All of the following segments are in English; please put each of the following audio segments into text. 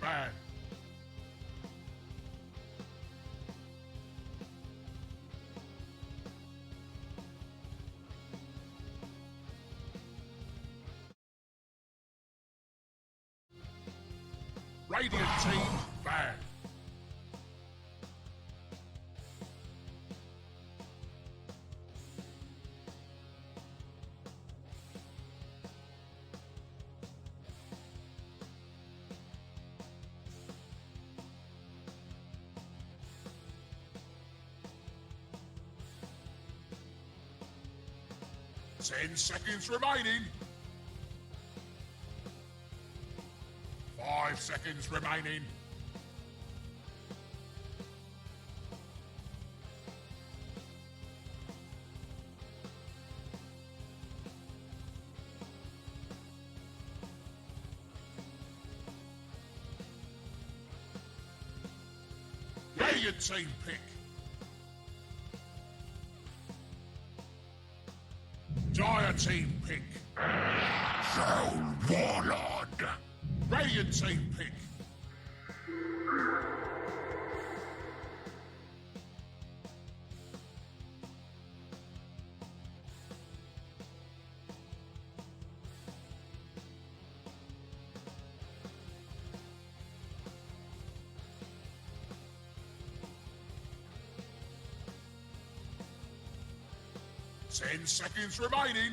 ban. Radiant team ban. Ten seconds remaining. 5 seconds remaining. Radiant team pick. Dire team pick. Soul Warlord. Radiant team pick. Ten seconds remaining.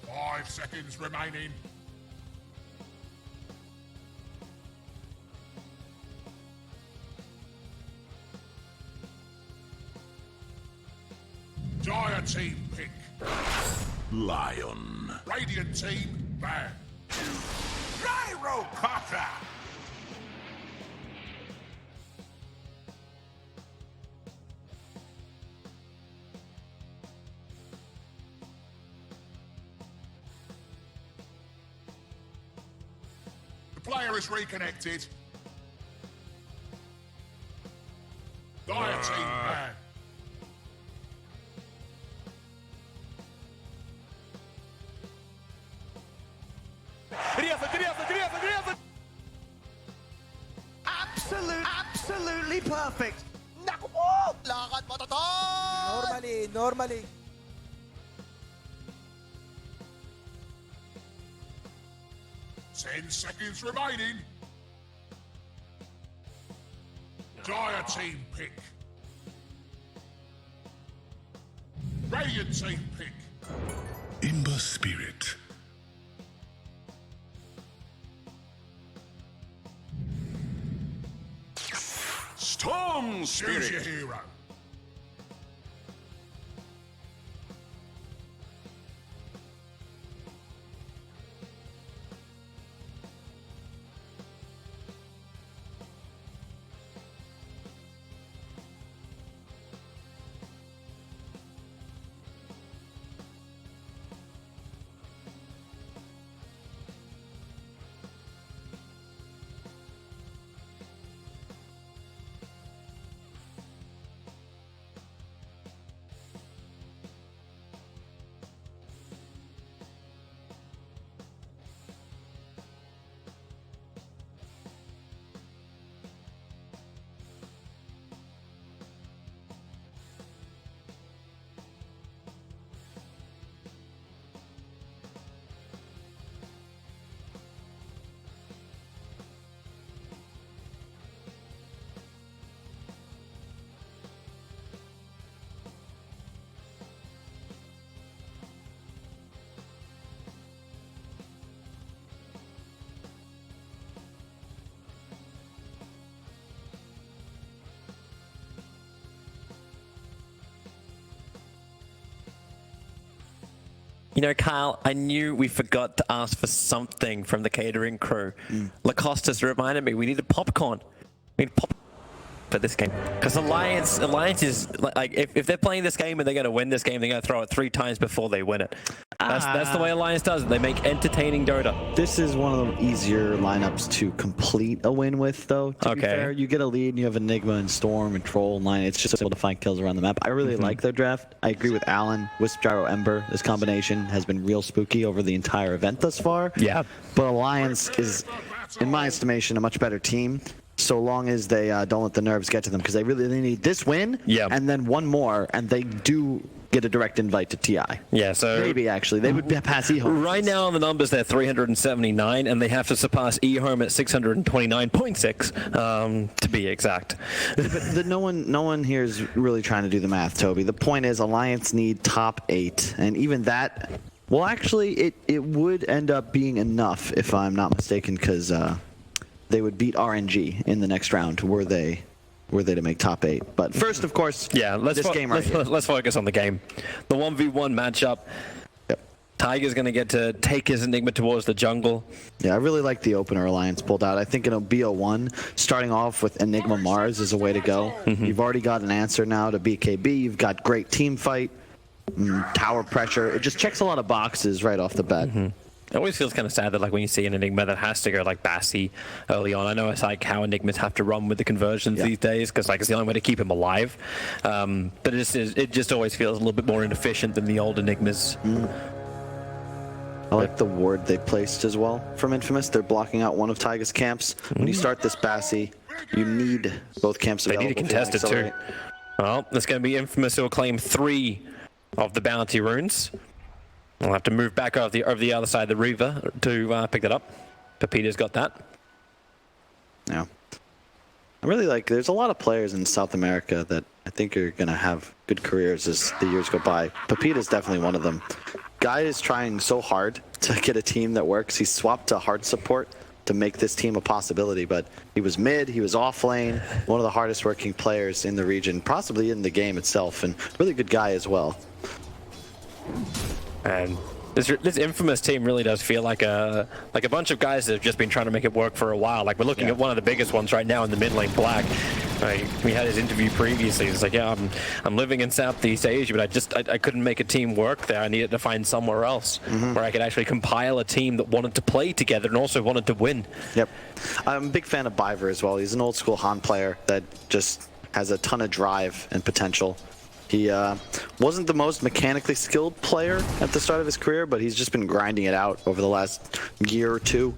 5 seconds remaining. Dire team pick. Lion. Radiant team ban. Gyro Potter. The player is reconnected. Dire team ban. Absolutely perfect. Naku po! Lakad matatag! Normally. 10 seconds remaining. Dire team pick. Radiant team pick. Ember Spirit. Storm Choose your Spirit. hero. You know, Kyle, I knew we forgot to ask for something from the catering crew. Lacosta's reminded me we needed popcorn. We need for this game. Because Alliance is like if they're playing this game and they're going to win this game, they're going to throw it 3 times before they win it. That's the way Alliance does it. They make entertaining Dota. This is one of the easier lineups to complete a win with, though. To be fair, you get a lead and you have Enigma and Storm and Troll and Lion. It's just able to find kills around the map. I really like their draft. I agree with Alan. Wisp, Gyro, Ember. This combination has been real spooky over the entire event thus far. Yeah. But Alliance is, in my estimation, a much better team. So long as they don't let the nerves get to them, because they need this win and then one more, and they do get a direct invite to TI. Yeah, so maybe actually they would pass eHome. Right now on the numbers, they're 379, and they have to surpass eHome at 629.6 to be exact. But no one here is really trying to do the math, Toby. The point is, Alliance need top 8, and even that. Well, actually, it would end up being enough if I'm not mistaken, because they would beat RNG in the next round were they to make top 8. But first, of course, let's focus on the game. The 1v1 matchup. Yep. Tiger's going to get to take his Enigma towards the jungle. Yeah, I really like the opener Alliance pulled out. I think in a Bo1, starting off with Enigma Mars is a way to go. You've already got an answer now to BKB. You've got great team fight, tower pressure. It just checks a lot of boxes right off the bat. It always feels kind of sad that, like, when you see an Enigma that has to go like Bassi early on. I know it's like how Enigmas have to run with the conversions these days, because like it's the only way to keep him alive. But it just always feels a little bit more inefficient than the old Enigmas. I like the ward they placed as well from Infamous. They're blocking out one of Taiga's camps. When you start this Bassi, you need both camps available. They need to contest it too. Well, it's going to be Infamous who will claim 3 of the bounty runes. I'll have to move back over the other side of the river to pick that up. Pepita's got that. Yeah. I really like, there's a lot of players in South America that I think are going to have good careers as the years go by. Pepita's definitely one of them. Guy is trying so hard to get a team that works. He swapped to hard support to make this team a possibility, but he was mid, he was off lane, one of the hardest working players in the region, possibly in the game itself, and really good guy as well. And this Infamous team really does feel like a bunch of guys that have just been trying to make it work for a while. Like, we're looking at one of the biggest ones right now in the mid lane, Black. We had his interview previously. He's like, yeah, I'm living in Southeast Asia, but I couldn't make a team work there. I needed to find somewhere else where I could actually compile a team that wanted to play together and also wanted to win. Yep. I'm a big fan of Biver as well. He's an old school Han player that just has a ton of drive and potential. He wasn't the most mechanically skilled player at the start of his career, but he's just been grinding it out over the last year or two.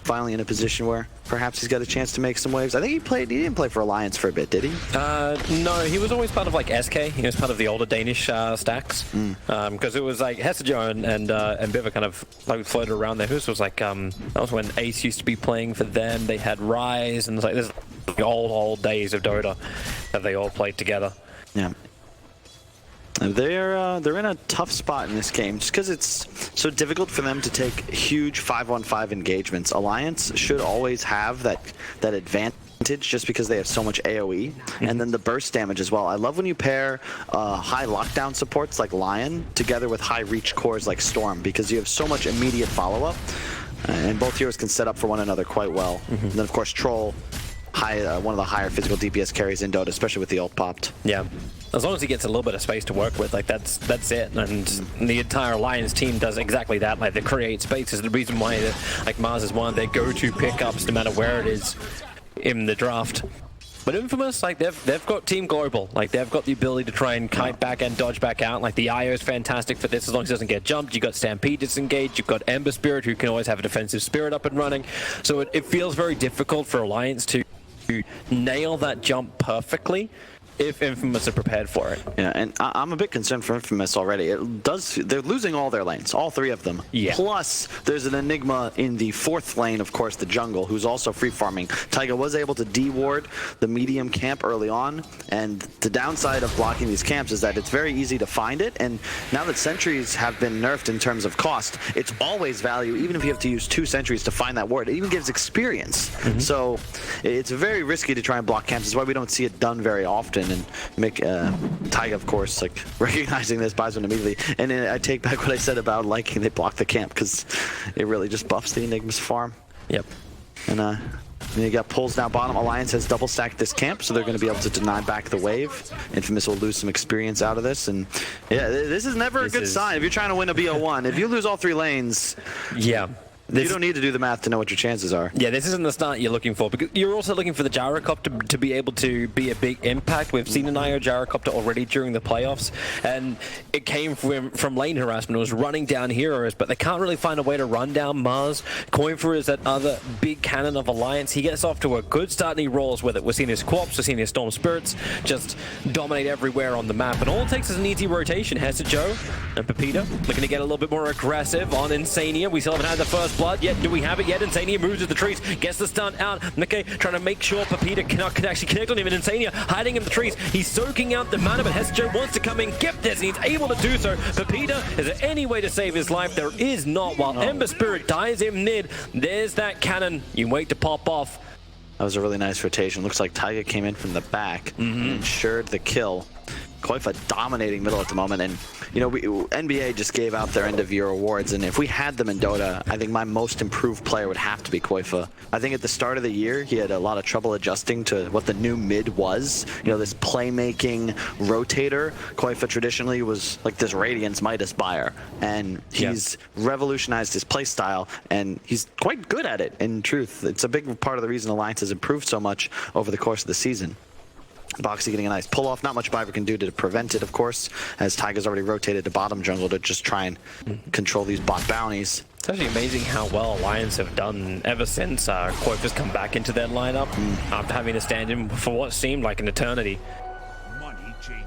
Finally in a position where perhaps he's got a chance to make some waves. I think he didn't play for Alliance for a bit, did he? No, he was always part of like SK. He was part of the older Danish stacks. Because it was like Hessajo and Biver kind of like floated around there. Who's was like, that was when Ace used to be playing for them. They had Rise, and it's like there's the old days of Dota that they all played together. Yeah. They're in a tough spot in this game just because it's so difficult for them to take huge 5-on-5 engagements. Alliance should always have that advantage just because they have so much AoE and then the burst damage as well. I love when you pair high lockdown supports like Lion together with high reach cores like Storm, because you have so much immediate follow-up and both heroes can set up for one another quite well. And then of course Troll, one of the higher physical DPS carries in Dota, especially with the ult popped. Yeah. As long as he gets a little bit of space to work with, like that's it. And the entire Alliance team does exactly that. Like, they create space. Is the reason why like Mars is one of their go-to pickups no matter where it is in the draft. But Infamous, like they've got Team Global. Like, they've got the ability to try and kite back and dodge back out. Like, the IO is fantastic for this as long as it doesn't get jumped. You've got Stampede disengaged. You've got Ember Spirit, who can always have a defensive spirit up and running. So it feels very difficult for Alliance to nail that jump perfectly if Infamous are prepared for it. Yeah, and I'm a bit concerned for Infamous already. They're losing all their lanes, all 3 of them. Yeah. Plus, there's an Enigma in the 4th lane, of course, the jungle, who's also free farming. Taiga was able to de-ward the medium camp early on, and the downside of blocking these camps is that it's very easy to find it, and now that sentries have been nerfed in terms of cost, it's always value, even if you have to use 2 sentries to find that ward. It even gives experience. So it's very risky to try and block camps. That's why we don't see it done very often. And make Taiga, of course, like recognizing this, buys one immediately. And then I take back what I said about liking they block the camp, because it really just buffs the Enigma's farm. Yep. And And you got pulls now bottom. Alliance has double stacked this camp, so they're going to be able to deny back the wave. Infamous will lose some experience out of this. And yeah, this is never a good sign if you're trying to win a BO1. If you lose all 3 lanes, yeah. you don't need to do the math to know what your chances are. Yeah, this isn't the start you're looking for, because you're also looking for the gyrocopter to be able to be a big impact. We've seen an IO gyrocopter already during the playoffs, and it came from lane harassment. It was running down heroes, but they can't really find a way to run down Mars. Coinfer is that other big cannon of Alliance. He gets off to a good start and he rolls with it. We're seeing his Quarps, we're seeing his Storm Spirits just dominate everywhere on the map, and all it takes is an easy rotation. Hester Joe and Pepita looking to get a little bit more aggressive on Insania. We still haven't had the first blood yet. Do we have it yet? Insania moves to the trees, gets the stun out. Okay, trying to make sure Pepita cannot actually connect on him, and Insania hiding in the trees. He's soaking out the mana, but Hester wants to come in, get this, and he's able to do so. Pepita, is there any way to save his life? There is not. While Ember Spirit dies him mid, there's that cannon. You wait to pop off. That was a really nice rotation. Looks like Taiga came in from the back and ensured the kill. Koifa dominating middle at the moment, and you know, NBA just gave out their end of year awards, and if we had them in Dota, I think my most improved player would have to be Koifa. I think at the start of the year he had a lot of trouble adjusting to what the new mid was. You know, this playmaking rotator. Koifa traditionally was like this Radiance Midas buyer, and he's revolutionized his play style, and he's quite good at it. In truth, it's a big part of the reason Alliance has improved so much over the course of the season. Boxy getting a nice pull off. Not much Biver can do to prevent it, of course, as Taiga's already rotated to bottom jungle to just try and control these bot bounties. It's actually amazing how well Alliance have done ever since Koifa's come back into their lineup after having to stand in for what seemed like an eternity.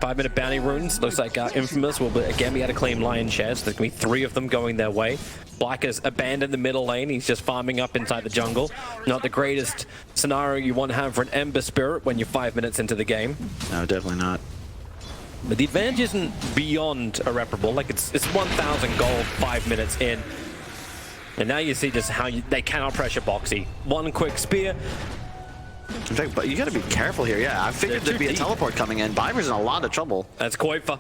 5-minute bounty runes. Looks like Infamous will again be able to claim Lion shares. There's going to be 3 of them going their way. Black has abandoned the middle lane. He's just farming up inside the jungle. Not the greatest scenario you want to have for an Ember Spirit when you're 5 minutes into the game. No, definitely not. But the advantage isn't beyond irreparable. Like, it's 1,000 gold 5 minutes in. And now you see just how they cannot pressure Boxy. One quick spear. In fact, but you got to be careful here. Yeah, I figured there'd be a teleport coming in. Biver's in a lot of trouble. That's Koifa.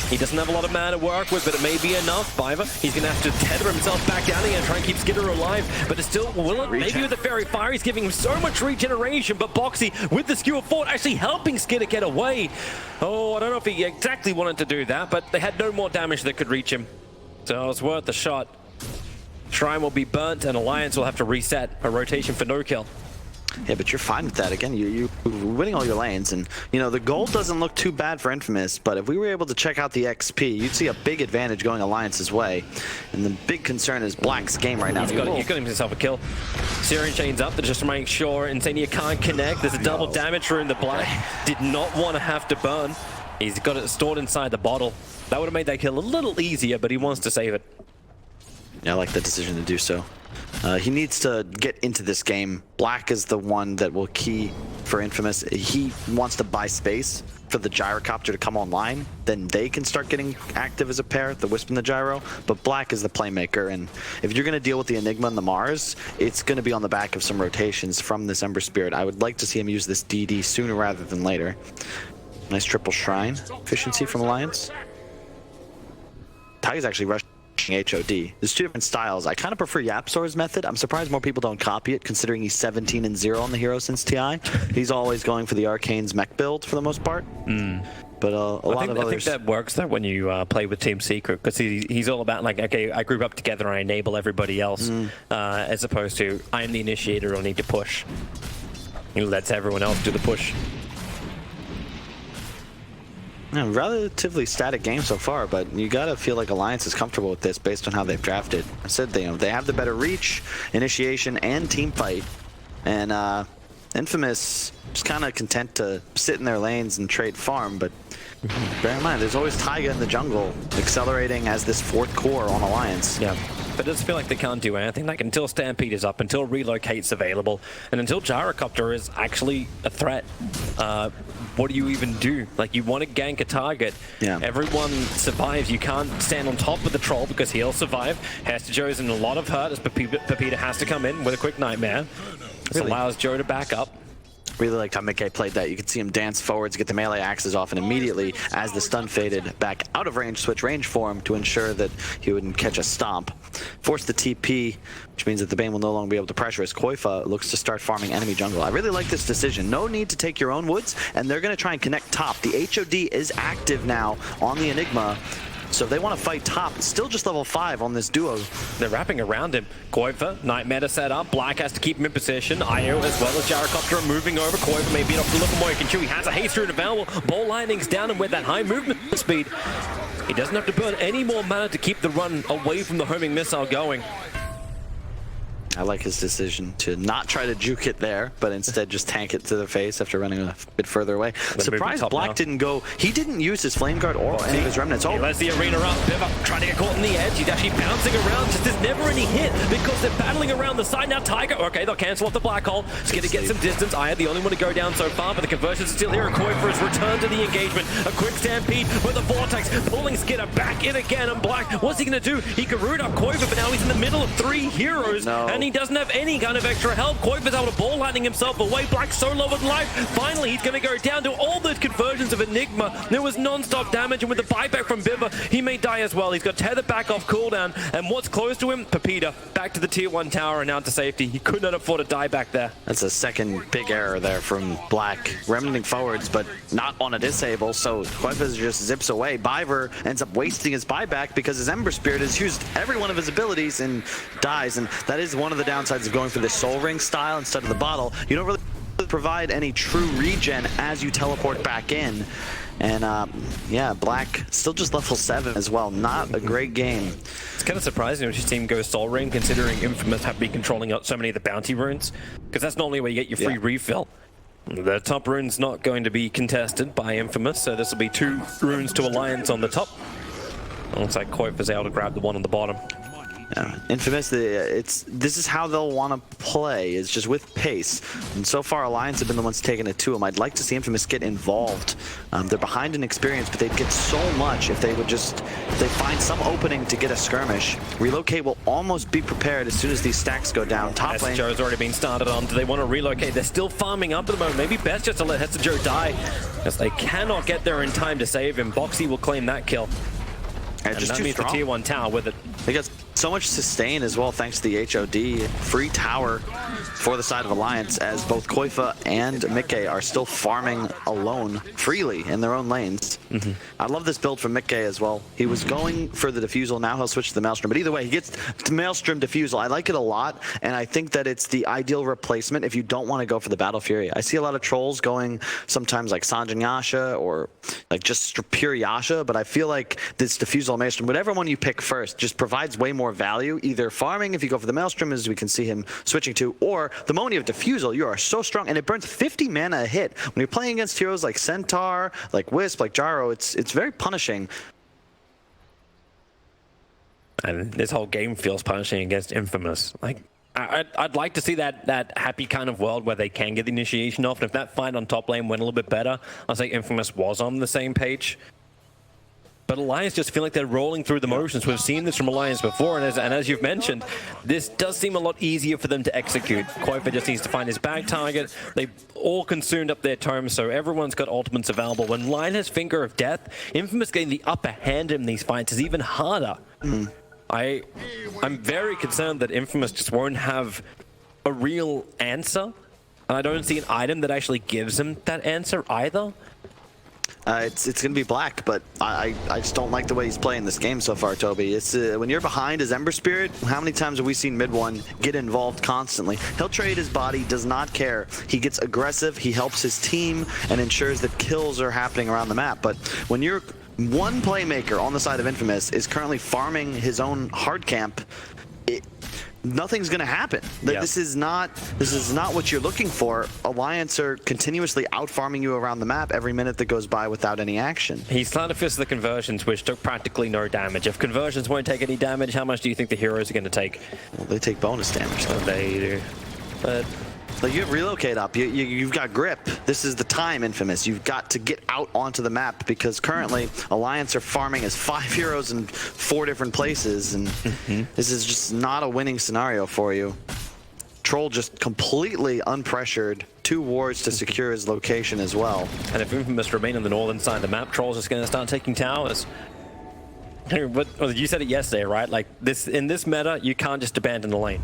He doesn't have a lot of mana to work with, but it may be enough. Biver, he's going to have to tether himself back down again and try and keep Skidder alive, but it's still, will it? Maybe with the Fairy Fire, he's giving him so much regeneration, but Boxy, with the Skewer Fort, actually helping Skidder get away. Oh, I don't know if he exactly wanted to do that, but they had no more damage that could reach him. So it was worth the shot. Shrine will be burnt, and Alliance will have to reset a rotation for no kill. Yeah, but you're fine with that. Again, you're winning all your lanes, and you know the gold doesn't look too bad for Infamous. But if we were able to check out the XP, you'd see a big advantage going Alliance's way. And the big concern is Black's game right now. He's got himself a kill. Syrian chains up, they're just to make sure Insania can't connect. There's a double damage rune. The Black did not want to have to burn. He's got it stored inside the bottle. That would have made that kill a little easier, but he wants to save it. Yeah, I like the decision to do so. He needs to get into this game. Black is the one that will key for Infamous. He wants to buy space for the gyrocopter to come online. Then they can start getting active as a pair, the Wisp and the Gyro. But Black is the playmaker, and if you're going to deal with the Enigma and the Mars, it's going to be on the back of some rotations from this Ember Spirit. I would like to see him use this DD sooner rather than later. Nice triple Shrine efficiency from Alliance. Taiga's actually rushing HOD. There's 2 different styles. I kind of prefer Yapsor's method. I'm surprised more people don't copy it, considering he's 17-0 on the hero since TI. He's always going for the Arcane's mech build for the most part. But a lot of others. I think that works though when you play with Team Secret, because he's all about like, okay, I group up together and I enable everybody else, as opposed to I'm the initiator, I need to push. He lets everyone else do the push. Yeah, relatively static game so far, but you gotta feel like Alliance is comfortable with this based on how they've drafted. I said they have the better reach, initiation, and team fight, and Infamous just kind of content to sit in their lanes and trade farm. But bear in mind, there's always Taiga in the jungle, accelerating as this 4th core on Alliance. Yeah. But it does feel like they can't do anything. Like, until Stampede is up, until Relocate's available, and until Gyrocopter is actually a threat, what do you even do? Like, you want to gank a target. Yeah. Everyone survives. You can't stand on top of the troll because he'll survive. Hester Joe's in a lot of hurt as Pepita has to come in with a quick Nightmare. This allows Joe to back up. Really liked how Mickey played that. You could see him dance forwards, get the melee axes off, and immediately, as the stun faded back out of range, switch range for him to ensure that he wouldn't catch a stomp. Force the TP, which means that the Bane will no longer be able to pressure as Koifa looks to start farming enemy jungle. I really like this decision. No need to take your own woods, and they're going to try and connect top. The HOD is active now on the Enigma. So if they want to fight top, it's still just level 5 on this duo. They're wrapping around him. Koifa, Nightmare to set up. Black has to keep him in position. Io as well as Gyrocopter are moving over. Koifa may beat off the little more he can chew. He has a haste rune available. Ball Lightning's down, and with that high movement speed, he doesn't have to burn any more mana to keep the run away from the homing missile going. I like his decision to not try to juke it there, but instead just tank it to the face after running a bit further away. Surprised Black didn't go. He didn't use his Flame Guard or any of his remnants. He lets the arena up. Biva trying to get caught on the edge. He's actually bouncing around. Just there's never any hit because they're battling around the side. Now Tiger, okay, they'll cancel off the black hole. He's going to get some distance. Aya, the only one to go down so far, but the conversion's still here. Koifa has returned to the engagement. A quick stampede with the Vortex pulling Skidder back in again. And Black, what's he going to do? He could root up Koifa, but now he's in the middle of 3 heroes, and he doesn't have any kind of extra help. Koifa's able to ball lightning himself away. Black's so low on life. Finally, he's going to go down to all those conversions of Enigma. There was non-stop damage, and with the buyback from Biva, he may die as well. He's got tethered back off cooldown, and what's close to him? Pepita back to the tier 1 tower and out to safety. He could not afford to die back there. That's a second big error there from Black. Remnanting forwards, but not on a disable, so Koifa just zips away. Biver ends up wasting his buyback because his Ember Spirit has used every one of his abilities and dies, and that is one of the downsides of going for the Soul Ring style instead of the bottle. You don't really provide any true regen as you teleport back in. And yeah, Black still just level 7 as well. Not a great game. It's kind of surprising when your team goes Soul Ring, considering Infamous have been controlling out so many of the bounty runes, because that's normally where you get your free refill. The top rune's not going to be contested by Infamous, so this will be 2 runes to Alliance on the top. Looks like Koifa's able to grab the one on the bottom. Yeah. Infamous, this is how they'll want to play, is just with pace. And so far, Alliance have been the ones taking it to them. I'd like to see Infamous get involved. They're behind in experience, but they'd get so much if they would just, if they find some opening to get a skirmish. Relocate will almost be prepared as soon as these stacks go down. Top lane. Joe's already been started on. Do they want to relocate? They're still farming up at the moment. Maybe best just to let Joe die, because they cannot get there in time to save him. Boxy will claim that kill. And just that means the tier 1 tower with it. They got so much sustain as well thanks to the HOD. Free tower for the side of Alliance as both Koifa and Mickey are still farming alone freely in their own lanes. I love this build from Mickey as well. He was going for the Diffusal, now he'll switch to the Maelstrom. But either way, he gets the Maelstrom Diffusal. I like it a lot, and I think that it's the ideal replacement if you don't want to go for the Battle Fury. I see a lot of trolls going sometimes like Sanjin Yasha or like just pure Yasha, but I feel like this Diffusal Maelstrom, whatever one you pick first, just provides way more value, either farming if you go for the Maelstrom, as we can see him switching to, or the moment you have Diffusal, you are so strong, and it burns 50 mana a hit. When you're playing against heroes like Centaur, like Wisp, like Gyro, it's very punishing. And this whole game feels punishing against Infamous. Like, I'd like to see that happy kind of world where they can get the initiation off, and if that fight on top lane went a little bit better, I'll say Infamous was on the same page. But Alliance just feel like they're rolling through the motions. We've seen this from Alliance before, and as you've mentioned, this does seem a lot easier for them to execute. Koifa just needs to find his back target. They've all consumed up their tomes, so everyone's got ultimates available. When Lion has Finger of Death, Infamous getting the upper hand in these fights is even harder. I'm very concerned that Infamous just won't have a real answer, and I don't see an item that actually gives them that answer either. It's going to be Black, but I just don't like the way he's playing this game so far, Toby. It's when you're behind his Ember Spirit, how many times have we seen mid one get involved constantly? He'll trade his body, does not care. He gets aggressive, he helps his team, and ensures that kills are happening around the map. But when you're one playmaker on the side of Infamous is currently farming his own hard camp, nothing's going to happen. This is not what you're looking for. Alliance are continuously out-farming you around the map every minute that goes by without any action. He's trying to fist the conversions, which took practically no damage. If conversions won't take any damage, how much do you think the heroes are going to take? Well, they take bonus damage, though. They do. But like, you have Relocate up. You've got Grip. This is the time, Infamous. You've got to get out onto the map, because currently Alliance are farming as 5 heroes in 4 different places, and this is just not a winning scenario for you. Troll just completely unpressured 2 wards to secure his location as well. And if Infamous remain on the northern side of the map, Troll's just going to start taking towers. Well, you said it yesterday, right? Like in this meta, you can't just abandon the lane.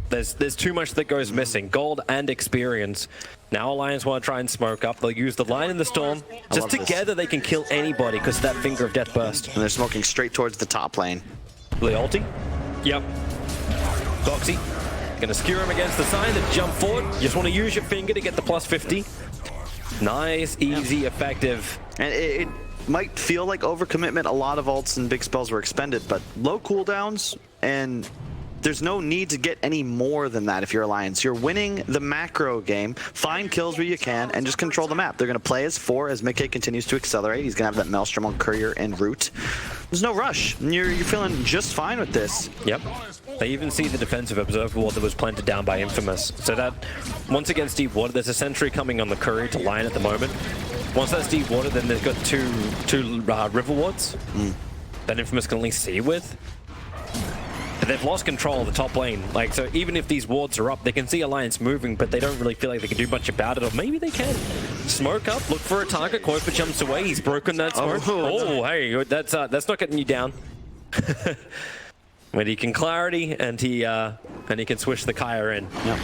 There's too much that goes missing. Gold and experience. Now Alliance want to try and smoke up. They'll use the line in the storm. Just together they can kill anybody because of that Finger of Death burst. And they're smoking straight towards the top lane. Ulti? Yep. Boxy. Gonna skewer him against the side, then jump forward. You just want to use your finger to get the plus 50. Nice, easy, effective. And it might feel like overcommitment. A lot of ults and big spells were expended, but low cooldowns, and there's no need to get any more than that if you're Alliance. You're winning the macro game, find kills where you can, and just control the map. They're going to play as 4 as Mickey continues to accelerate. He's going to have that Maelstrom on Courier and Root. There's no rush. You're feeling just fine with this. Yep. They even see the defensive observer ward that was planted down by Infamous. So that, once against deep water, there's a sentry coming on the Courier to line at the moment. Once that's deep water, then they've got two river wards that Infamous can at least see with. But they've lost control of the top lane. Like, so even if these wards are up, they can see Alliance moving, but they don't really feel like they can do much about it, or maybe they can. Smoke up, look for a target. Koifa jumps away. He's broken that smoke. Oh, hey, that's not getting you down. But he can clarity, and he can swish the Kaya in. Yep.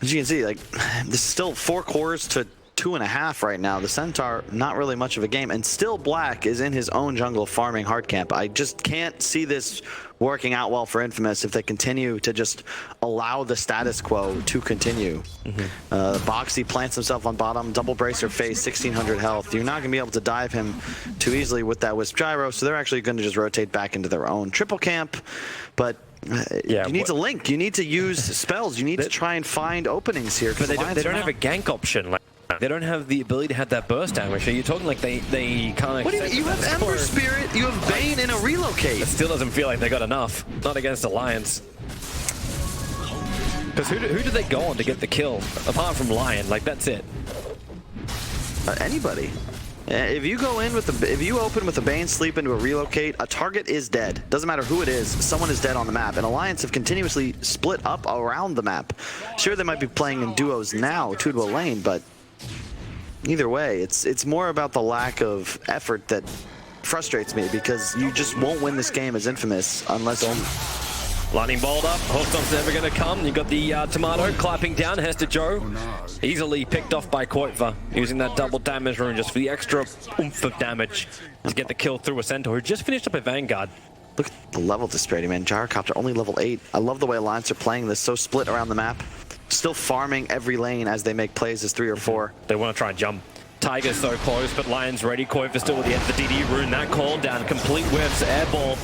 As you can see, like, there's still 4 cores to 2.5 right now. The Centaur, not really much of a game, and still Black is in his own jungle farming hard camp. I just can't see this working out well for Infamous if they continue to just allow the status quo to continue. Boxy plants himself on bottom, double bracer face, 1600 health. You're not going to be able to dive him too easily with that Wisp Gyro, so they're actually going to just rotate back into their own triple camp. But you need to link, you need to use spells, you need to try and find openings here. But they don't have a gank option. Like, they don't have the ability to have that burst damage. So you're talking like they kind of. What do you have Ember Spirit, you have Bane, and a relocate. It still doesn't feel like they got enough. Not against Alliance. Because who do they go on to get the kill? Apart from Lion, like that's it. Anybody. If you go in with if you open with a Bane sleep into a relocate, a target is dead. Doesn't matter who it is, someone is dead on the map. And Alliance have continuously split up around the map. Sure, they might be playing in duos now, 2 to a lane, but either way, it's more about the lack of effort that frustrates me, because you just won't win this game as Infamous unless Lightning bolt up, Hawkstomp's never going to come. You got the Tomato clapping down, Hester Joe. Easily picked off by Koifa, using that double damage rune just for the extra oomph of damage to get the kill through a Centaur who just finished up a Vanguard. Look at the level disparity, man. Gyrocopter only level 8. I love the way Alliance are playing this, so split around the map. Still farming every lane as they make plays as 3 or 4. They want to try and jump. Tiger's so close, but Lion's ready. Koifa still with the end of the DD rune. That call down, complete whiffs, airball.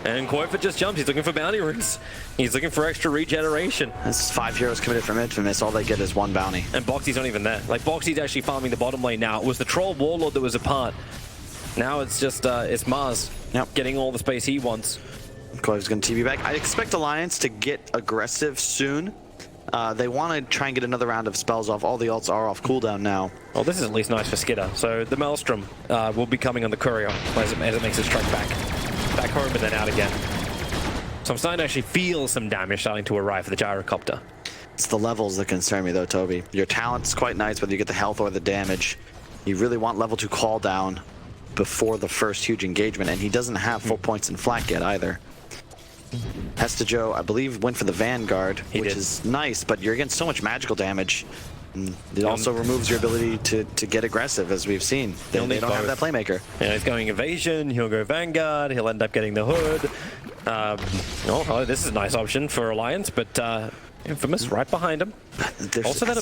And Koifa just jumps. He's looking for bounty runes. He's looking for extra regeneration. That's 5 heroes committed from Infamous. All they get is 1 bounty. And Boxy's not even there. Like, Boxy's actually farming the bottom lane now. It was the Troll Warlord that was apart. Now it's just, it's Mars. Getting all the space he wants. Koifa's going to TP back. I expect Alliance to get aggressive soon. They want to try and get another round of spells off. All the ults are off cooldown now. Well, this is at least nice for Skidder. So the Maelstrom will be coming on the Courier as it makes its trek back home and then out again. So I'm starting to actually feel some damage starting to arrive for the Gyrocopter. It's the levels that concern me though, Toby. Your talent's quite nice, whether you get the health or the damage. You really want level 2 call down before the first huge engagement, and he doesn't have full points in flak yet either. Hester Joe, I believe, went for the Vanguard, which is nice, but you're against so much magical damage. And it also removes your ability to get aggressive, as we've seen. They don't have that playmaker. Yeah, he's going Evasion, he'll go Vanguard, he'll end up getting the Hood. Oh, this is a nice option for Alliance, but Infamous right behind him. Also, that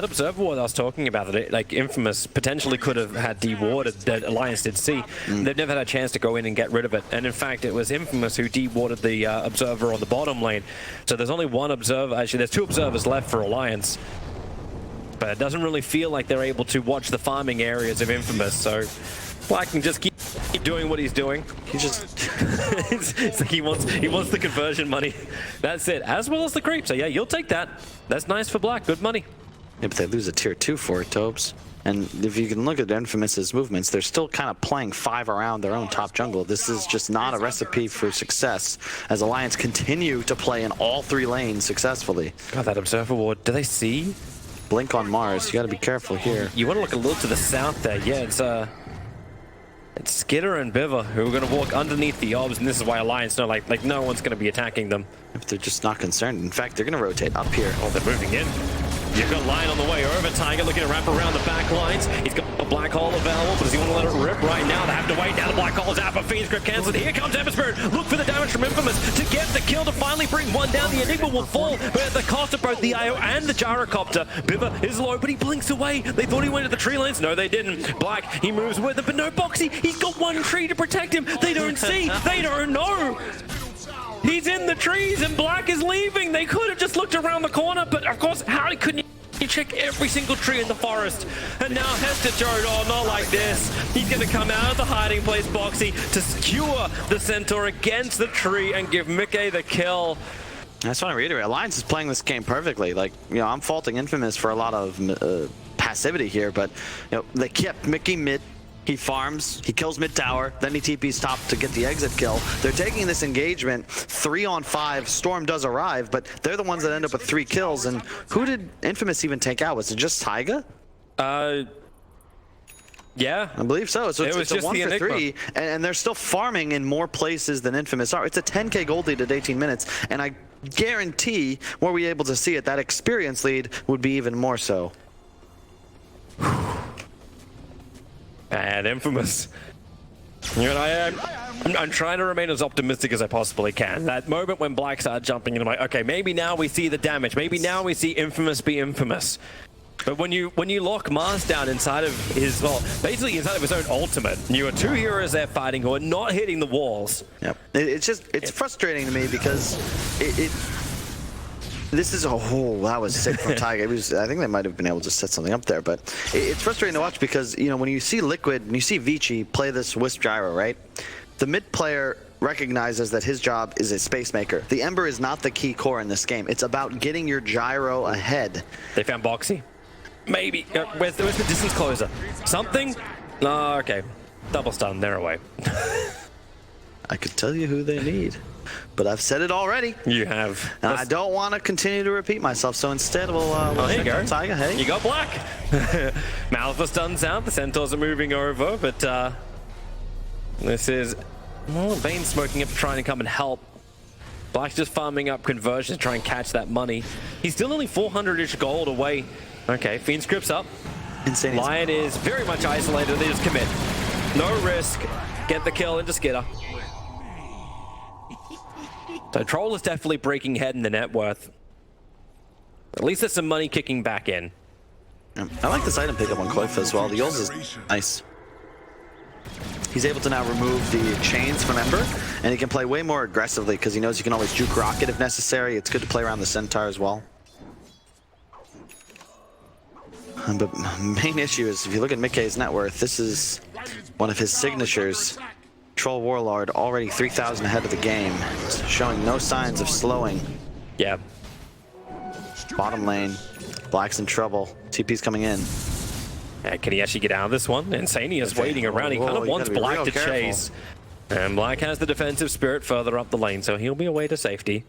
observer ward I was talking about, that like Infamous potentially could have had dewarded, that Alliance did see. They've never had a chance to go in and get rid of it. And in fact, it was Infamous who dewarded the observer on the bottom lane. So there's only 1 observer. Actually, there's 2 observers left for Alliance. But it doesn't really feel like they're able to watch the farming areas of Infamous. So Black can just keep doing what he's doing. He just it's like he wants the conversion money. That's it, as well as the creep. So yeah, you'll take that. That's nice for Black. Good money. Yeah, but they lose a tier 2 for it, Tobes. And if you can look at Infamous's movements, they're still kind of playing 5 around their own top jungle. This is just not a recipe for success as Alliance continue to play in all 3 lanes successfully. God, that Observer Ward, do they see? Blink on Mars, you gotta be careful here. You want to look a little to the south there. Yeah, it's Skitter and Biver who are going to walk underneath the obs, and this is why Alliance know like no one's going to be attacking them. If they're just not concerned. In fact, they're gonna rotate up here. Oh, they're moving in. You've got Lion on the way over. Tiger looking to wrap around the back lines. He's got a Black Hole available, but does he want to let it rip right now? They have to wait. Now the Black Hole's out, but Fiend's Grip cancelled. Here comes Ember Spirit. Look for the damage from Infamous to get the kill to finally bring one down. The Enigma will fall, but at the cost of both the IO and the Gyrocopter. Biver is low, but he blinks away. They thought he went to the tree lines. No, they didn't. Black, he moves with it, but no Boxy. He's got one tree to protect him. They don't see. They don't know. He's in the trees, and Black is leaving. They could have just looked around the corner, but of course, how couldn't you check every single tree in the forest? And now Hester Jode, oh, not like this. He's going to come out of the hiding place, Boxy, to skewer the Centaur against the tree and give Mickey the kill. I just want to reiterate, Alliance is playing this game perfectly. Like, you know, I'm faulting Infamous for a lot of passivity here, but, you know, they kept Mickey mid. He farms, he kills mid tower, then he TPs top to get the exit kill. They're taking this engagement 3-on-5. Storm does arrive, but they're the ones that end up with 3 kills. And who did Infamous even take out? Was it just Taiga? Yeah. I believe so. So it's a 1 for 3, and they're still farming in more places than Infamous are. It's a 10k gold lead at 18 minutes, and I guarantee, were we able to see it, that experience lead would be even more so. And Infamous. You know, I'm trying to remain as optimistic as I possibly can. That moment when Black started jumping in, I'm like, okay, maybe now we see the damage. Maybe now we see Infamous be Infamous. But when you lock Mars down inside of his, well, basically inside of his own ultimate, you have 2 heroes there fighting who are not hitting the walls. Yep. It's frustrating to me because this is that was sick from Tiger. I think they might have been able to set something up there, but it's frustrating to watch because, you know, when you see Liquid and you see Vici play this Wisp Gyro, right? The mid player recognizes that his job is a space maker. The Ember is not the key core in this game. It's about getting your gyro ahead. They found Boxy. Maybe. Where's the distance closer? Something? Oh, okay. Double stun. They're away. I could tell you who they need, but I've said it already. You have. And I don't want to continue to repeat myself, so instead we'll here you go. Tiger, hey. You got Black. Malphus stuns out. The Centaurs are moving over, but this is, well, Vayne smoking up, trying to come and help. Black's just farming up conversions to try and catch that money. He's still only 400-ish gold away. Okay, Fiend scripts up. Insane. Lion is very much isolated. They just commit. No risk. Get the kill into Skitter. So Troll is definitely breaking head in the net worth. At least there's some money kicking back in. I like this item pickup on Koifa as well. The Yuls is nice. He's able to now remove the chains from Ember, and he can play way more aggressively because he knows he can always juke Rocket if necessary. It's good to play around the Centaur as well. But main issue is, if you look at Mickey's net worth, this is one of his signatures. Troll Warlord already 3,000 ahead of the game, showing no signs of slowing. Yeah. Bottom lane, Black's in trouble. TP's coming in. Can he actually get out of this one? Insania's waiting around. He kind of wants Black to chase. And Black has the defensive spirit further up the lane, so he'll be away to safety.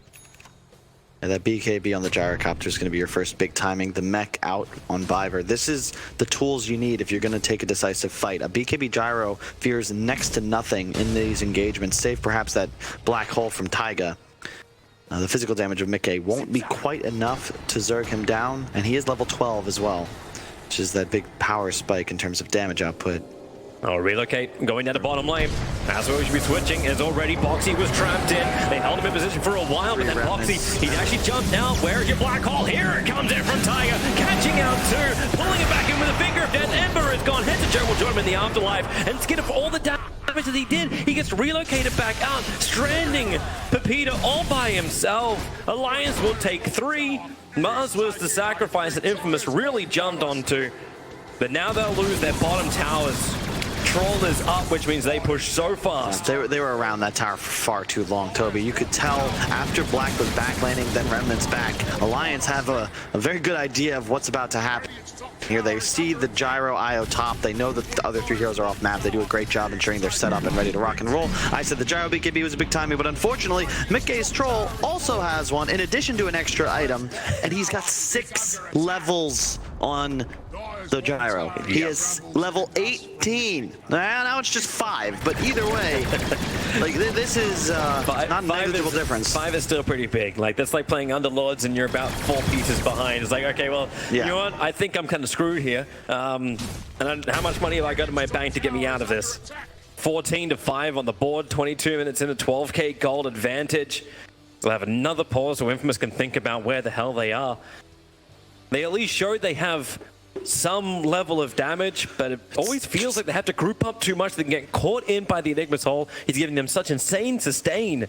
And that BKB on the Gyrocopter is going to be your first big timing. The mech out on Viver. This is the tools you need if you're going to take a decisive fight. A BKB Gyro fears next to nothing in these engagements, save perhaps that black hole from Taiga. The physical damage of Mickey won't be quite enough to Zerg him down, and he is level 12 as well, which is that big power spike in terms of damage output. Oh, relocate, going down the bottom lane. That's where we should be switching, as already Boxy was trapped in. They held him in position for a while, but then Boxy, he'd actually jumped out. Where's your black hole? Here it comes in from Tiger, catching out two, pulling it back in with a finger of death. Ember is gone. Hester will join him in the afterlife, and Skitter, for all the damage that he did, he gets relocated back out, stranding Pepita all by himself. Alliance will take 3. Mars was the sacrifice that Infamous really jumped onto, but now they'll lose their bottom towers. Troll is up, which means they push so fast. They were around that tower for far too long, Toby. You could tell after Black was back landing, then Remnant's back. Alliance have a very good idea of what's about to happen. Here they see the Gyro IO top. They know that the other 3 heroes are off map. They do a great job ensuring they're set up and ready to rock and roll. I said the Gyro BKB was a big timing, but unfortunately, Mickey's Troll also has one in addition to an extra item, and he's got 6 levels on the Gyro. He is level 18. Now it's just 5, but either way, like this is not a negligible difference. 5 is still pretty big. Like that's like playing Underlords and you're about 4 pieces behind. It's like, okay, well, you know what? I think I'm kind of screwed here. And how much money have I got in my bank to get me out of this? 14-5 on the board, 22 minutes in a 12k gold advantage. They'll have another pause so Infamous can think about where the hell they are. They at least showed they have some level of damage, but it always feels like they have to group up too much. They can get caught in by the Enigma's hole. He's giving them such insane sustain.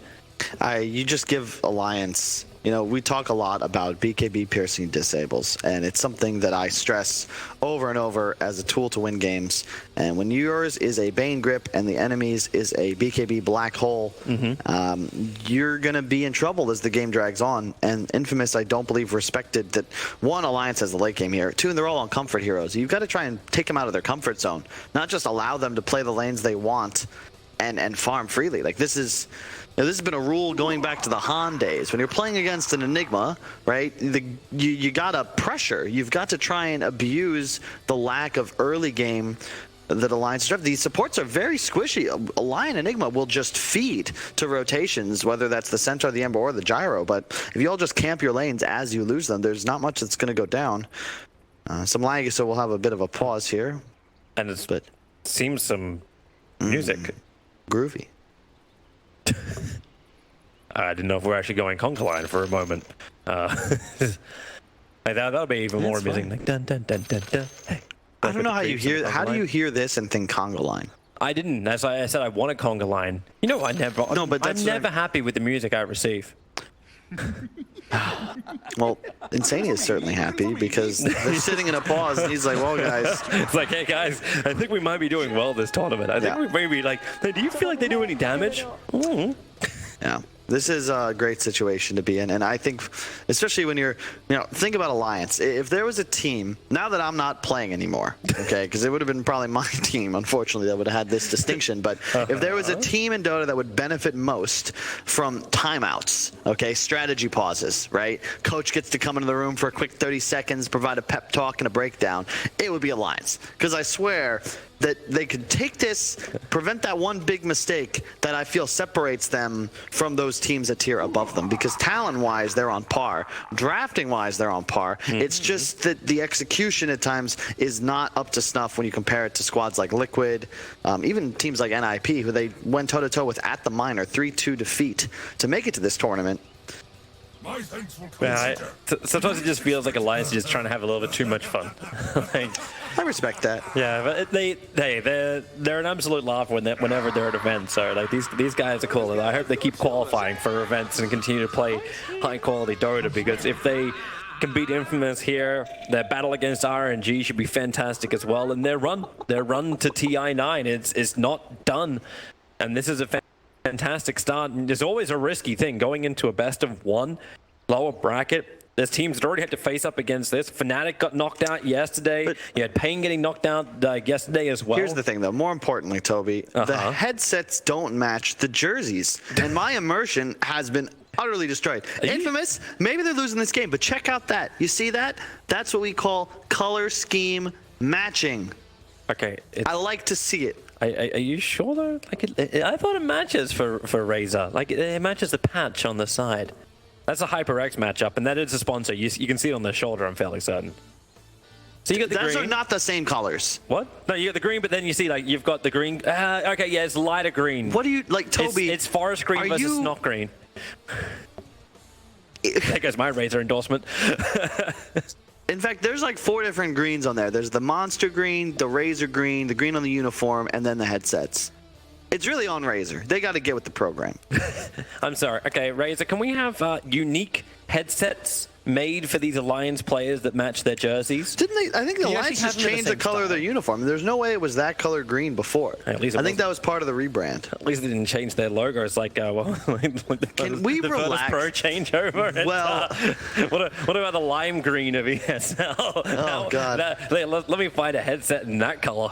You just give Alliance, you know, we talk a lot about BKB piercing disables, and it's something that I stress over and over as a tool to win games. And when yours is a Bane Grip and the enemy's is a BKB Black Hole, you're going to be in trouble as the game drags on. And Infamous, I don't believe, respected that, 1, Alliance has the late game here, 2, and they're all on comfort heroes. You've got to try and take them out of their comfort zone, not just allow them to play the lanes they want and farm freely. Like this is... Now, this has been a rule going back to the Han days. When you're playing against an Enigma, right, you gotta pressure. You've got to try and abuse the lack of early game that Alliance have. These supports are very squishy. A Lion Enigma will just feed to rotations, whether that's the Centaur, the Ember, or the Gyro. But if you all just camp your lanes as you lose them, there's not much that's going to go down. Some lag, so we'll have a bit of a pause here. And it seems some music. Groovy. I didn't know if we're actually going conga line for a moment. That'll be even more amusing. Like, dun, dun, dun, dun, dun. Hey, I don't know how you hear. How do you hear this and think conga line? I didn't. As I said, I want a conga line. You know, I never. No, but I'm never happy with the music I receive. Well, Insania is certainly happy because they're sitting in a pause, and he's like, "Well, guys," it's like, "Hey, guys, I think we might be doing well this tournament. I think we may be like, hey, do you feel like they do any damage?" Yeah. This is a great situation to be in, and I think, especially when you're, think about Alliance. If there was a team, now that I'm not playing anymore, okay, because it would have been probably my team, unfortunately, that would have had this distinction, but if there was a team in Dota that would benefit most from timeouts, okay, strategy pauses, right? Coach gets to come into the room for a quick 30 seconds, provide a pep talk and a breakdown, it would be Alliance, because I swear that they could take this, prevent that one big mistake that I feel separates them from those teams a tier above them. Because talent-wise, they're on par. Drafting-wise, they're on par. It's just that the execution at times is not up to snuff when you compare it to squads like Liquid, even teams like NIP, who they went toe-to-toe with at the minor, 3-2 defeat to make it to this tournament. Sometimes it just feels like Alliance is just trying to have a little bit too much fun. I respect that. Yeah, but they're an absolute laugh whenever they're at events. So like these guys are cool, and I hope they keep qualifying for events and continue to play high quality Dota, because if they can beat Infamous here, their battle against RNG should be fantastic as well, and their run to TI9 is not done, and this is a fantastic start. And there's always a risky thing going into a best of one lower bracket. There's teams that already have to face up against this. Fnatic got knocked out yesterday. But you had Pain getting knocked out yesterday as well. Here's the thing, though. More importantly, Toby, the headsets don't match the jerseys, and my immersion has been utterly destroyed. Infamous, maybe they're losing this game, but check out that. You see that? That's what we call color scheme matching. Okay. I like to see it. Are you sure though? Like I thought it matches for Razer. Like it matches the patch on the side. That's a HyperX matchup, and that is a sponsor. You can see it on their shoulder, I'm fairly certain. So you got the green. Those are not the same colors. What? No, you got the green, but then you see like you've got the green. Okay, yeah, it's lighter green. What do you like, Toby? It's forest green versus not green. There goes my Razer endorsement. In fact, there's like 4 different greens on there. There's the monster green, the Razer green, the green on the uniform, and then the headsets. It's really on Razer. They got to get with the program. I'm sorry. Okay, Razer, can we have unique headsets made for these Alliance players that match their jerseys. Didn't they? I think the You Alliance actually just have them in changed the the color of their same uniform. There's no way it was that color green before. At least it I think wasn't. that was part of the rebrand. At least they didn't change their logo. It's like, Can we the relax? Pro changeover. And, Well- what about the lime green of ESL? Oh, God. Let me find a headset in that color.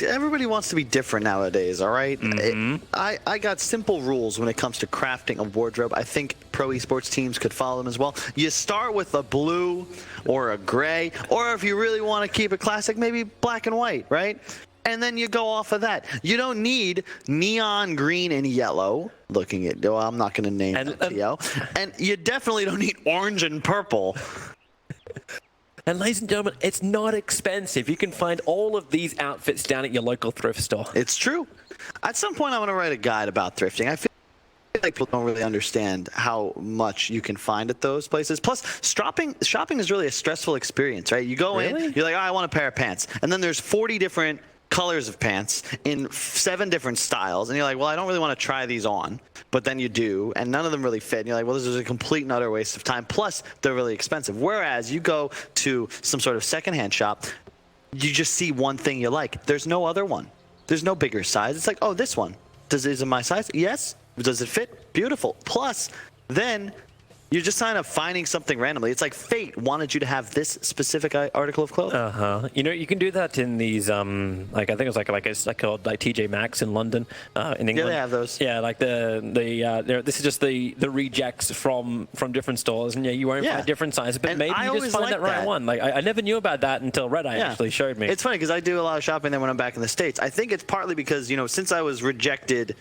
Everybody wants to be different nowadays, all right? Mm-hmm. I got simple rules when it comes to crafting a wardrobe. I think pro esports teams could follow them as well. You start with a blue or a gray, or if you really want to keep it classic, maybe black and white, right? And then you go off of that. You don't need neon green and yellow. Looking at, well, I'm not going to name it, Theo. And you definitely don't need orange and purple. And ladies and gentlemen, it's not expensive. You can find all of these outfits down at your local thrift store. It's true. At some point, I want to write a guide about thrifting. I feel like people don't really understand how much you can find at those places. Plus, shopping is really a stressful experience, right? You go in, you're like, oh, I want a pair of pants. And then there's 40 different colors of pants in 7 different styles. And you're like, well, I don't really want to try these on. But then you do, and none of them really fit. And you're like, well, this is a complete and utter waste of time. Plus, they're really expensive. Whereas you go to some sort of secondhand shop, you just see one thing you like. There's no other one. There's no bigger size. It's like, oh, this one. Is it my size? Yes. Does it fit? Beautiful. Plus, then you're just kind of finding something randomly. It's like fate wanted you to have this specific article of clothing. You know, you can do that in these, like I think it's like called like TJ Maxx in London, in England. Yeah, they have those. Yeah, like this is just the rejects from different stores, and yeah, you won't find different sizes, but And maybe I you just always find that like right that. one. Like I never knew about that until Red Eye actually showed me. It's funny because I do a lot of shopping there when I'm back in the States. I think it's partly because, you know, since I was rejected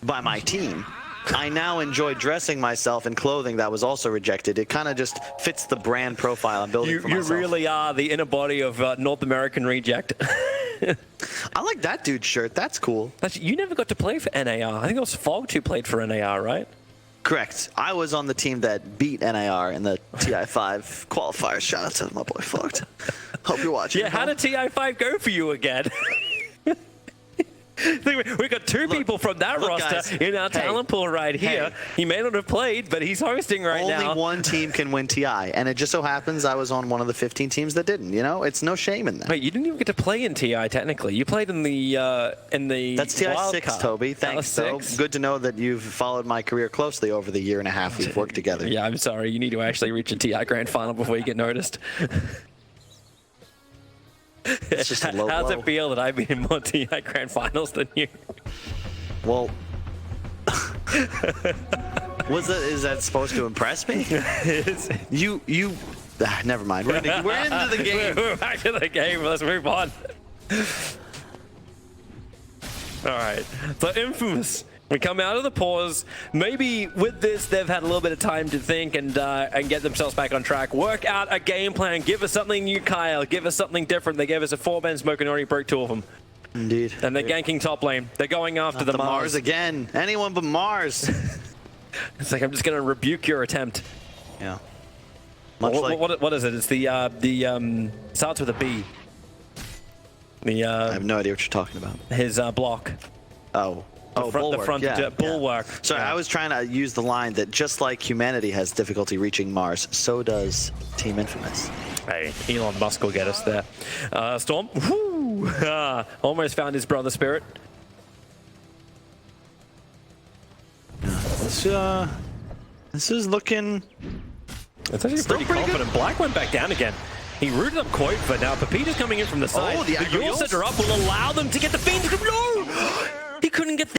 by my team, I now enjoy dressing myself in clothing that was also rejected. It kind of just fits the brand profile I'm building for myself. You really are the inner body of North American reject. I like that dude's shirt. That's cool. You never got to play for NAR. I think it was Fogged who played for NAR, right? Correct. I was on the team that beat NAR in the TI5 qualifiers. Shout out to my boy Fogged. Hope you're watching. Yeah, how did TI5 go for you again? We got 2 people from that roster guys, in our talent pool right here. He may not have played, but he's hosting right now. Only one team can win TI, and it just so happens I was on one of the 15 teams that didn't. You know, it's no shame in that. Wait, you didn't even get to play in TI technically. You played in the That's TI Wild 6, Cup. Toby. Thanks, though. Good to know that you've followed my career closely over the year and a half we've worked together. Yeah, I'm sorry. You need to actually reach a TI grand final before you get noticed. It's just a low How's blow. it feel that I've been in more TI grand finals than you? Well, is that supposed to impress me? Never mind. We're into the game. We're back to the game. Let's move on. All right. So Infamous. We come out of the pause. Maybe with this, they've had a little bit of time to think and get themselves back on track. Work out a game plan. Give us something new, Kyle. Give us something different. They gave us a 4-man smoke and already broke 2 of them. Indeed. And they're ganking top lane. They're going after the Mars again. Anyone but Mars. It's like, I'm just going to rebuke your attempt. Yeah. What is it? It's the starts with a B. I have no idea what you're talking about. His block. Bulwark. Bulwark. Sorry, I was trying to use the line that just like humanity has difficulty reaching Mars, so does Team Infamous. Hey, Elon Musk will get us there. Storm. Woo! Almost found his brother Spirit. This is looking... It's actually Still pretty pretty confident. good. Black went back down again. He rooted up Quote, but now Pepita's coming in from the side. Oh, the Yule setter up will allow them to get the Fiend. No! He couldn't get the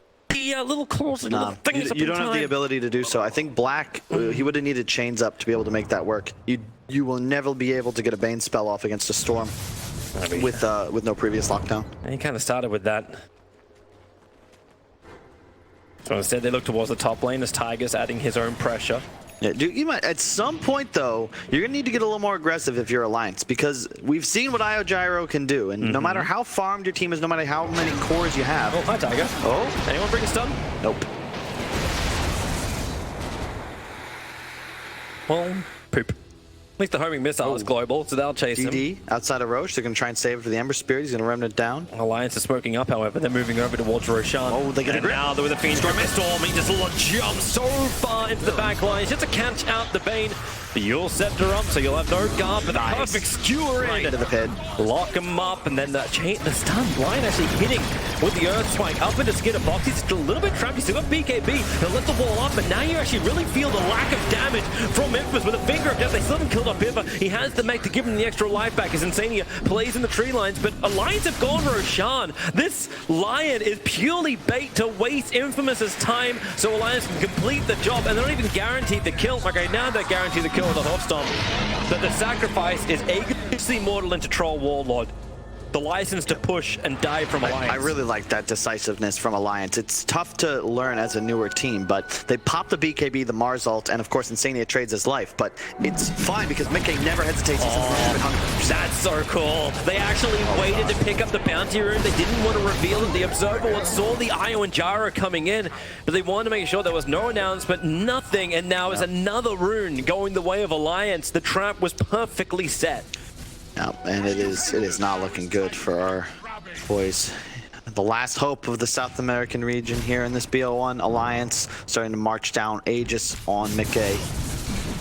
little claws. Nah, you don't have the ability to do so. I think Black, he would have needed chains up to be able to make that work. You will never be able to get a Bane spell off against a Storm with no previous lockdown. He kind of started with that. So instead, they look towards the top lane as Tiger's adding his own pressure. Yeah, dude, you might, at some point, though, you're going to need to get a little more aggressive if you're Alliance, because we've seen what Io Gyro can do, and no matter how farmed your team is, no matter how many cores you have... Oh, hi, Tiger. Oh? Anyone bring a stun? Nope. Well, poop. At least the homing missile is global, so they'll chase him. DD outside of Roche. They're going to try and save it for the Ember Spirit. He's going to remnant down. Alliance is smoking up, however. They're moving over towards Roshan. Oh, they get a and grip. now they're with a Fiend Storm. He just jumps so far into the back line. He's just to catch out the Bane. You'll set her up, so you'll have no guard, but the perfect skewer Right in. into the pit. Lock him up, and then the stun line actually hitting with the Earth Spike up into Skidder Box. He's still a little bit trapped. He's still got BKB. He'll let the wall up, but now you actually really feel the lack of damage from Infamous with a finger of death. They still haven't killed up Biva. He has the mech to give him the extra life back as Insania plays in the tree lines, but Alliance have gone Roshan. This Lion is purely bait to waste Infamous's time so Alliance can complete the job, and they're not even guaranteed the kill. Okay, now they're guaranteed the kill with the Hoof Stomp. But the sacrifice is Aegis Immortal into Troll Warlord. The license to push and die from Alliance. I really like that decisiveness from Alliance. It's tough to learn as a newer team, but they pop the BKB, the Mars ult, and of course Insania trades his life, but it's fine because Mickey never hesitates. That's so cool. They actually waited to pick up the bounty rune. They didn't want to reveal that the Observer saw the Io and Jara coming in, but they wanted to make sure there was no announcement, nothing, and now is another rune going the way of Alliance. The trap was perfectly set. No, and it is not looking good for our boys. The last hope of the South American region here in this BO1 Alliance, starting to march down Aegis on Mickey.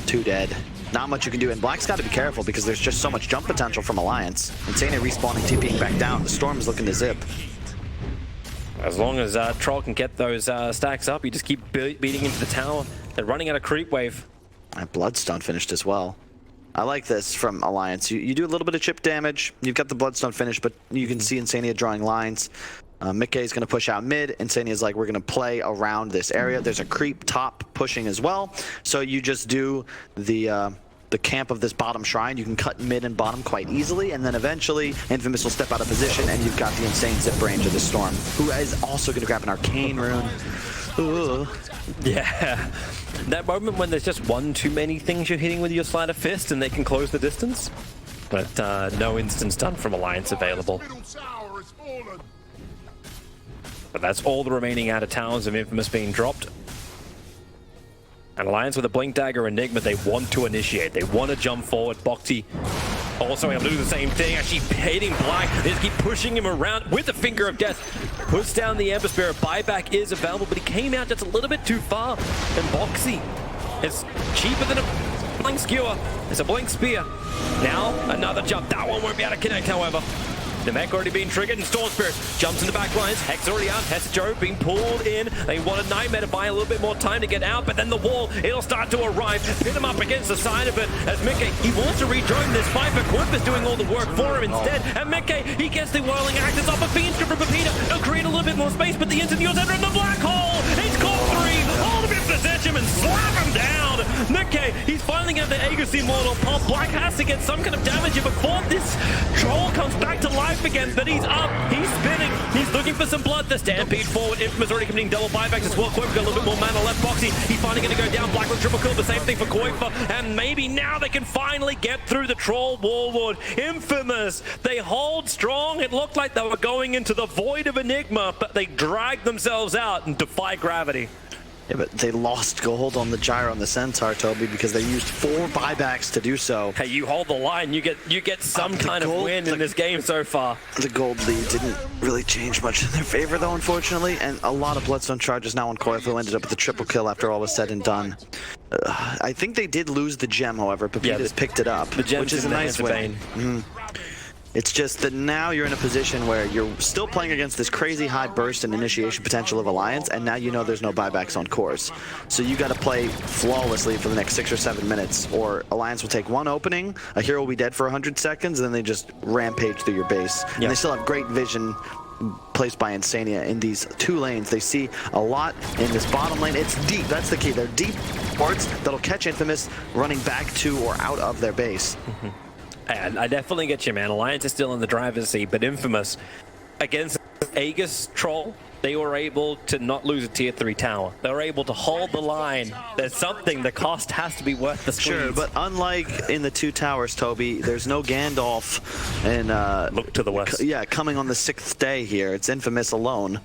2 dead. Not much you can do, and Black's got to be careful because there's just so much jump potential from Alliance. Insania respawning, TPing back down. The Storm is looking to zip. As long as Troll can get those stacks up, you just keep beating into the tower. They're running out of creep wave. And Bloodstone finished as well. I like this from Alliance. You do a little bit of chip damage. You've got the Bloodstone finish, but you can see Insania drawing lines. Mickey's going to push out mid. Insania's like, we're going to play around this area. There's a creep top pushing as well. So you just do the camp of this bottom shrine. You can cut mid and bottom quite easily, and then eventually Infamous will step out of position, and you've got the insane zip range of the Storm, who is also going to grab an Arcane rune. Ooh. Yeah, that moment when there's just one too many things you're hitting with your sleight of fist and they can close the distance. But no instance done from Alliance available. Middle tower has fallen. But that's all the remaining outer towers of Infamous being dropped. And Alliance with a Blink Dagger Enigma, they want to initiate. They want to jump forward. Boxy also able to do the same thing, actually hitting Black. They just keep pushing him around with the Finger of Death. Puts down the Ember Spirit. Buyback is available, but he came out just a little bit too far. And Boxy is cheaper than a Blink Skewer. It's a Blink Spear. Now, another jump. That one won't be able to connect, however. The mech already being triggered, and Storm Spirit jumps in the back lines. Hex already out. Joe being pulled in. They wanted Nightmare to buy a little bit more time to get out, but then the wall, it'll start to arrive. Pin him up against the side of it as Mickey, he wants to rejoin this fight, but Quip is doing all the work for him instead. And Mickey, he gets the whirling axis off a Fiend from Pepita. It'll create a little bit more space, but the Incendios enter in the black hole. It's caught 3. Hold him in position and slap him down. Mickey, he's finally getting the Aegis Immortal pop. Black has to get some kind of damage here before this Troll comes back to life again, but he's up, he's spinning, he's looking for some blood. The Stampede forward, Infamous already committing double buybacks as well. Koifa got a little bit more mana left. Boxy, he's finally going to go down. Black with triple kill, the same thing for Koifa, and maybe now they can finally get through the Troll Warlord. Infamous, they hold strong. It looked like they were going into the void of Enigma, but they dragged themselves out and defy gravity. Yeah, but they lost gold on the Gyro and the Centaur, Toby, because they used 4 buybacks to do so. Hey, you hold the line, you get some kind of win in this game so far. The gold lead didn't really change much in their favor, though, unfortunately, and a lot of Bloodstone charges now on Koifa, who ended up with a triple kill after all was said and done. I think they did lose the gem, however. Pepita's picked it up, which is a nice win. It's just that now you're in a position where you're still playing against this crazy high burst and initiation potential of Alliance, and now you know there's no buybacks on cores. So you got to play flawlessly for the next 6 or 7 minutes, or Alliance will take one opening, a hero will be dead for 100 seconds, and then they just rampage through your base. And they still have great vision placed by Insania in these 2 lanes. They see a lot in this bottom lane. It's deep, that's the key. They're deep wards that'll catch Infamous running back to or out of their base. And I definitely get you, man. Alliance is still in the driver's seat, but Infamous against Aegis Troll, they were able to not lose a tier 3 tower. They were able to hold the line. There's something, the cost has to be worth the squeeze. Sure, but unlike in the 2 towers, Toby, there's no Gandalf and look to the west. Yeah, coming on the 6th day here. It's Infamous alone,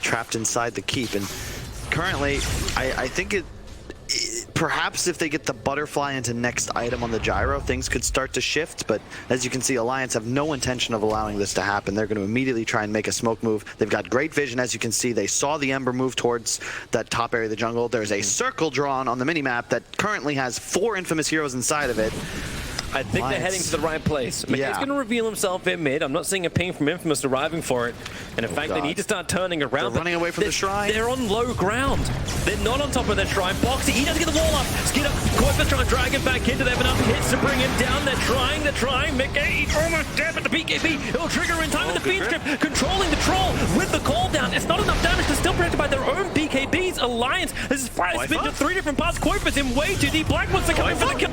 trapped inside the keep, and currently, I think it perhaps if they get the butterfly into next item on the gyro, things could start to shift. But as you can see, Alliance have no intention of allowing this to happen. They're going to immediately try and make a smoke move. They've got great vision. As you can see, they saw the Ember move towards that top area of the jungle. There's a circle drawn on the minimap that currently has 4 infamous heroes inside of it. I think they're heading to the right place. McKay's Yeah. going to reveal himself in mid. I'm not seeing a ping from Infamous arriving for it. And in fact, God. they need to start turning around. They're running away from the shrine. They're on low ground. They're not on top of their shrine. Boxy, he doesn't get the wall up. Skidder, Corpus trying to drag him back into them. Enough hits to bring him down. They're trying. McKay, he's almost dead, but the BKB, it'll trigger in time with the feed strip. Controlling the troll with the call down. It's not enough damage. They're still protected by their own BKBs. Alliance. This is fire spin to 3 different parts. Corpus in way too deep. Black wants to come in for the kill.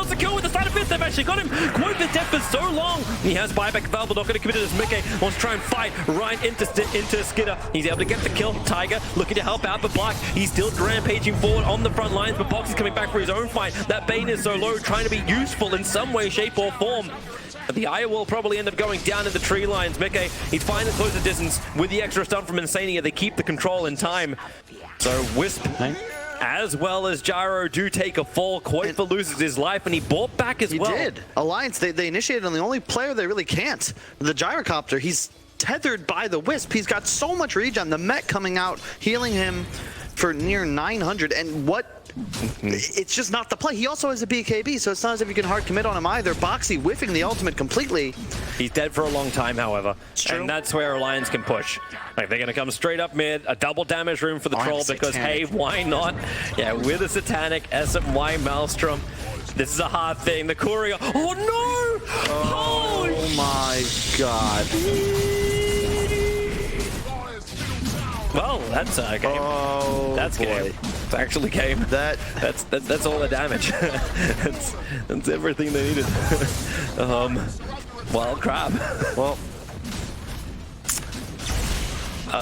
The kill with the side of fist. They've actually got him. Quoth dead for so long. He has buyback available. Not going to commit it as Mickey wants to try and fight right into Skidder. He's able to get the kill. Tiger looking to help out, but Black, he's still rampaging forward on the front lines, but Box is coming back for his own fight. That Bane is so low, trying to be useful in some way, shape, or form. But the Eye will probably end up going down in the tree lines. Mickey, he's fine to close the distance with the extra stun from Insania. They keep the control in time. So Wisp, as well as Gyro, do take a fall. Koifa loses his life, and he bought back as well. He did. Alliance, they initiated on the only player they really can't. The Gyrocopter, he's tethered by the Wisp. He's got so much regen. The Met coming out, healing him for near 900. And what? It's just not the play. He also has a BKB, so it's not as if you can hard commit on him either. Boxy whiffing the ultimate completely. He's dead for a long time, however. True. And that's where Alliance can push. Like, they're going to come straight up mid, a double damage room for the troll because, hey, why not? Yeah, with a Satanic, SMY Maelstrom. This is a hard thing. The courier. Oh, no! Oh my God. Well, that's a game. Oh, that's boy. game. It's actually game. That's all the damage. that's everything they needed. Well, crap. Well,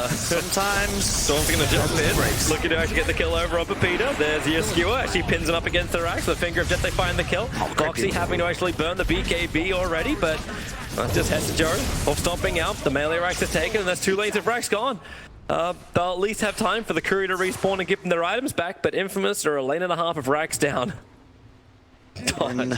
sometimes Storm's gonna jump in, looking to actually get the kill over on Pepita. There's your skewer, actually pins him up against the racks. The finger of death, they find the kill. Boxy having to actually burn the BKB already, but that's just Hester off stomping out. The melee racks are taken, and that's 2 lanes of racks gone. They'll at least have time for the courier to respawn and give them their items back, but Infamous are a lane and a half of racks down. And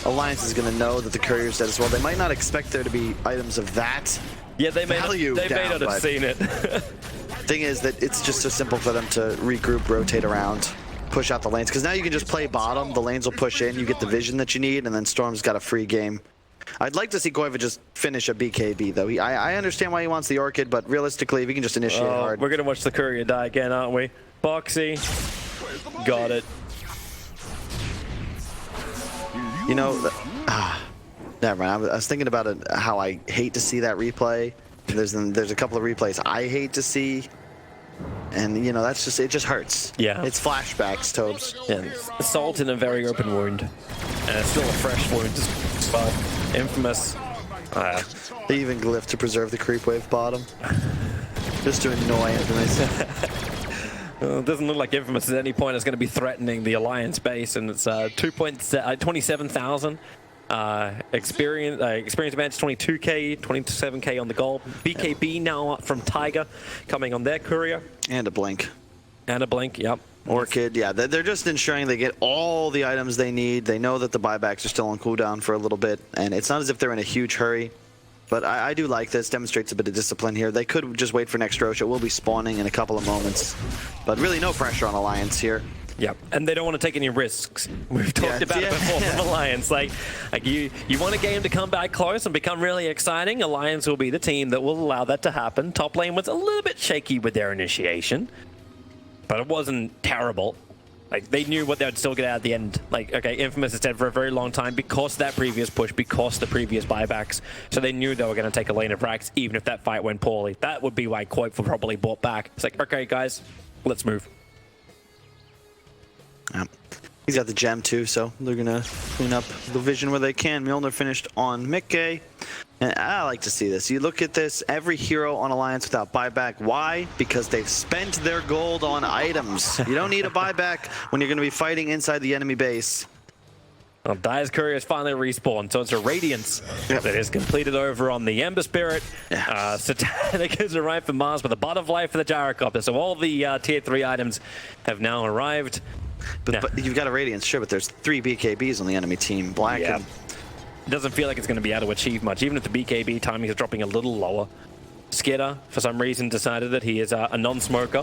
Alliance is going to know that the courier's dead as well. They might not expect there to be items of that. Yeah, they may not have seen it. Thing is that it's just so simple for them to regroup, rotate around, push out the lanes. Because now you can just play bottom, the lanes will push in, you get the vision that you need, and then Storm's got a free game. I'd like to see Koiva just finish a BKB, though. I understand why he wants the Orchid, but realistically, if he can just initiate hard. We're going to watch the courier die again, aren't we? Boxy. Got it. You know, never mind. I was thinking about it, how I hate to see that replay. There's a couple of replays I hate to see. And, you know, that's just, it just hurts. Yeah. It's flashbacks, Tobes. Yeah, assault in a very open wound. And it's still a fresh wound as well. Infamous. They even glyph to preserve the creep wave bottom. Just to annoy Infamous. It doesn't look like Infamous at any point is going to be threatening the Alliance base, and it's 27,000. Experience advantage 22k, 27k on the goal. BKB now up from Tiger, coming on their courier. And a blink. And a blink, yep. Orchid, yeah, they're just ensuring they get all the items they need. They know that the buybacks are still on cooldown for a little bit, and it's not as if they're in a huge hurry. But I do like this, demonstrates a bit of discipline here. They could just wait for next Roche. It will be spawning in a couple of moments. But really no pressure on Alliance here. Yep, and they don't want to take any risks. We've talked about it before from Alliance. Like you want a game to come back close and become really exciting. Alliance will be the team that will allow that to happen. Top lane was a little bit shaky with their initiation, but it wasn't terrible. Like, they knew what they would still get out at the end. Like, okay, Infamous is dead for a very long time because of that previous push, because the previous buybacks. So they knew they were going to take a lane of racks, even if that fight went poorly. That would be why Koifa probably bought back. It's like, okay, guys, let's move. Yeah. He's got the gem too, so they're going to clean up the vision where they can. Milner finished on Mickey. And I like to see this. You look at this, every hero on Alliance without buyback. Why? Because they've spent their gold on items. You don't need a buyback when you're going to be fighting inside the enemy base. Well, Dire's courier has finally respawned, so it's a Radiance that is completed over on the Ember Spirit. Satanic has arrived for Mars with a Butterfly for the Gyrocopter. So all the tier 3 items have now arrived. But you've got a Radiance, sure, but there's 3 BKBs on the enemy team. Black and... It doesn't feel like it's going to be able to achieve much, even if the BKB timing is dropping a little lower. Skitter, for some reason, decided that he is a non-smoker.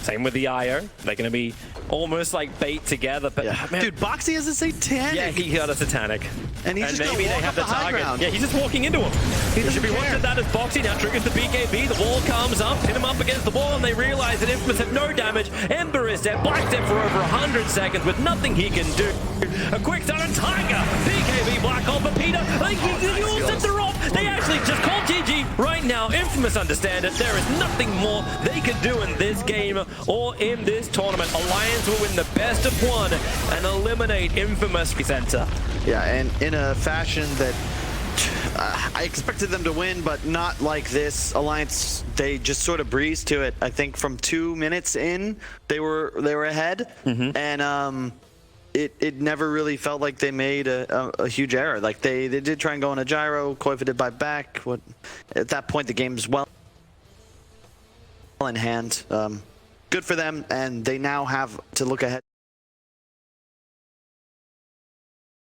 Same with the IO. They're going to be almost like bait together. But man, dude, Boxy has a Satanic. Yeah, he got a Satanic. And he's just maybe gonna they walk have up the high target. ground. Yeah, he's just walking into him. He should be looked at that as Boxy. Now triggers the BKB. The wall comes up, hit him up against the wall, and they realize that Infamous have no damage. Ember is dead. Black's dead for over 100 seconds with nothing he can do. A quick stun and Tiger. BKB Black off of Peter. They all set the off. They actually just called GG right now. Infamous understand it. There is nothing more they can do in this game or in this tournament. Alliance will win the best of 1 and eliminate Infamous Center. Yeah, and in a fashion that I expected them to win, but not like this. Alliance, they just sort of breezed to it. I think from 2 minutes in, they were ahead, and it never really felt like they made a huge error. Like they did try and go on a gyro, coifited by back. At that point, the game's well in hand. Good for them, and they now have to look ahead.